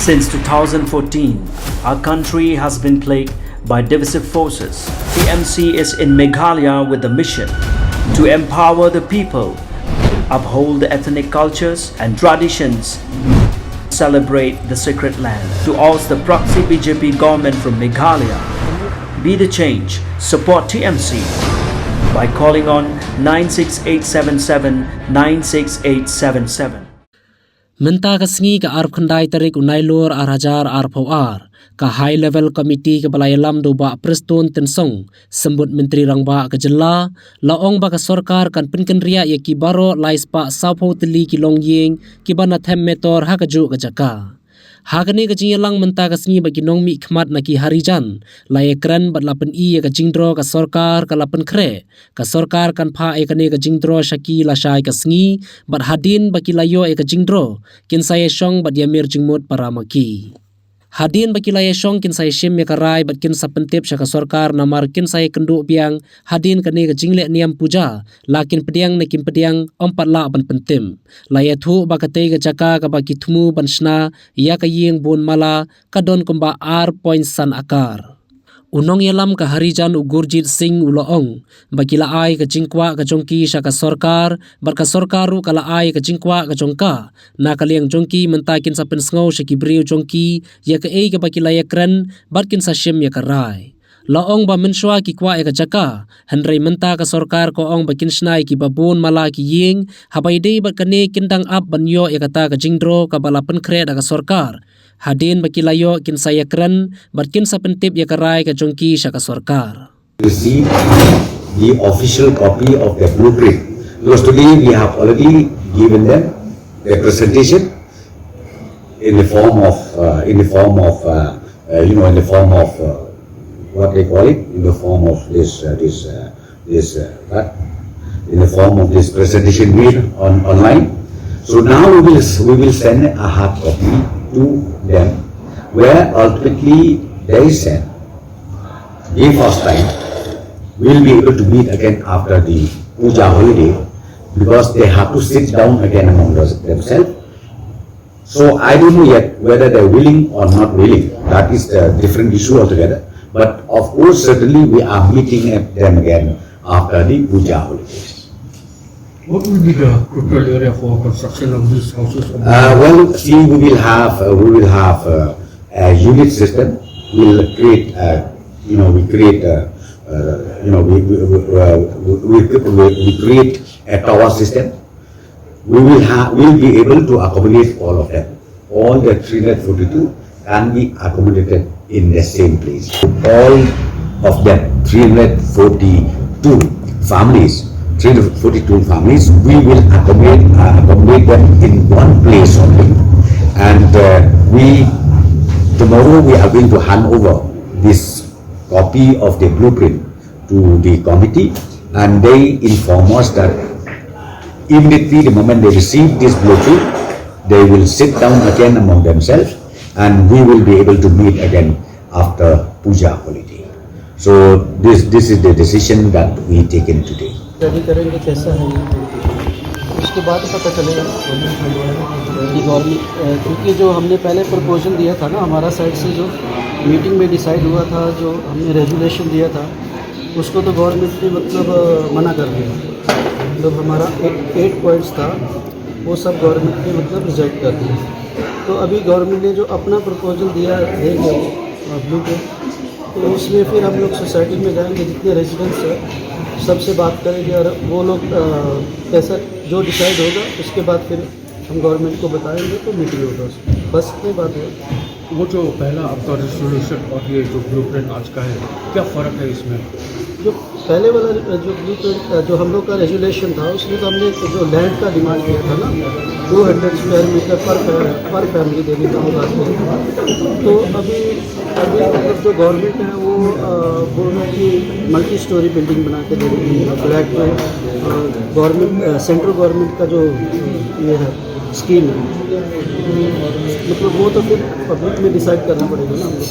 Since 2014, our country has been plagued by divisive forces. TMC is in Meghalaya with the mission to empower the people, uphold the ethnic cultures and traditions, celebrate the sacred land. To oust the proxy BJP government from Meghalaya, be the change, support TMC by calling on 96877 96877. Menta ka sngi ka arp khandai tarik unailor arajar arpawar ka high level committee ka balayalam do ba preston tensong sembut menteri rangba ka jella laong ba ka sarkar kan Pynkynriah ya ki Baroh laispa sapho Tylli ki Longiing ki bana them Metor ha ka ju ka jaka hagane ka jinyalang menta ka sngi ba ki nongmi khmat na ki harijan layekran bat lapen I ya ka jingdro ka sarkar ka lapen khre ka sarkar kan pha ekane ka jingdro shaki la shai ka sngi bat hadin ba ki layo e ka jingdro kin saye shong bat yamir jingmut paramaki hadin ba ki laye shong kin saye shim ya ka rai bat kin sapentep shaka sarkar namar kin saye kendu biang hadin kane ka jingle niam puja lakin pediang na kim pediang ompat la ban pentem laye thu ba ka te ka jaka ka ba ki thumu ban shna ya ka yeng bon mala ka don komba ar point san akar unong yalam ka harijan ugurjit singh uloong bakila ai ka jingkwa ka jongki shaka sarkar bar ka sarkaru kala ai ka jingkwa ka jongka na kaliang jongki mentakin sa pensngo shaki briu jongki ya ka ei ka bakila yakran barkin sa shim ya ka rai laong ba menshwa ki kwa ka jaka hanrei menta ka sarkar ko ong bakin snai ki babon mala ki ying habai dei ba kane kindang up banyo ya kata ka jingdro ka balapan kre da ka sarkar hadin bakilayo kin sayakran barkin sa pentip ya karai ka jongki shaka sarkar receive the official copy of the blueprint because today we have already given them a presentation in the form of what they call it in the form of this presentation made online. So now we will send a hard copy to them, where ultimately they said the first time we'll be able to meet again after the puja holiday because they have to sit down again among themselves. So I don't know yet whether they're willing or not willing. That is a different issue altogether. But of course, certainly we are meeting them again after the puja holidays. What will be the total area for construction of these houses? Well, see, we will have a unit system. We'll create, we create a tower system. We'll be able to accommodate all of them. All the 342 can be accommodated in the same place. All of them, 342 families, we will accommodate them in one place only. And tomorrow we are going to hand over this copy of the blueprint to the committee, and they inform us that immediately the moment they receive this blueprint, they will sit down again among themselves, and we will be able to meet again after puja holiday. So this is the decision that we taken today. Study करेंगे कैसा है उसके बाद पता चलेगा कि government क्योंकि जो हमने पहले प्रपोजल दिया था ना हमारा साइड से जो मीटिंग में डिसाइड हुआ था जो हमने रेजुलेशन दिया था उसको तो गवर्नमेंट ने मतलब मना कर दिया मतलब हमारा 8 पॉइंट्स था वो सब गवर्नमेंट ने मतलब रिजेक्ट कर दिया तो अभी गवर्नमेंट ने जो अपना प्रपोजल दिया देंगे ब्लू पे तो उसमें फिर हम लोग सोसाइटी में जाएंगे जितने रेजिडेंट्स हैं सबसे बात करेंगे और वो लोग कैसा जो डिसाइड होगा उसके बाद फिर हम गवर्नमेंट को बताएंगे तो मीटिंग होगा उसमें बस इतनी बात है वो जो पहला आपका रेजोल्यूशन और ये जो ब्लूप्रिंट आज का है क्या फ़र्क है इसमें जो पहले वाला जो ब्लूप्रिंट जो हम लोग का रेजुलेशन था उसमें तो हमने जो लैंड का डिमांड किया था ना 200 स्क्वायर मीटर पर फैमिली देने का बात किया तो अभी मतलब जो गवर्नमेंट है वो बोल रहे हैं कि मल्टी स्टोरी बिल्डिंग बना के दे रही है फ्लैट में गवर्नमेंट सेंट्रल गवर्नमेंट का जो ये है स्कीम है मतलब वो तो फिर पब्लिक में डिसाइड करना पड़ेगा ना हम लोग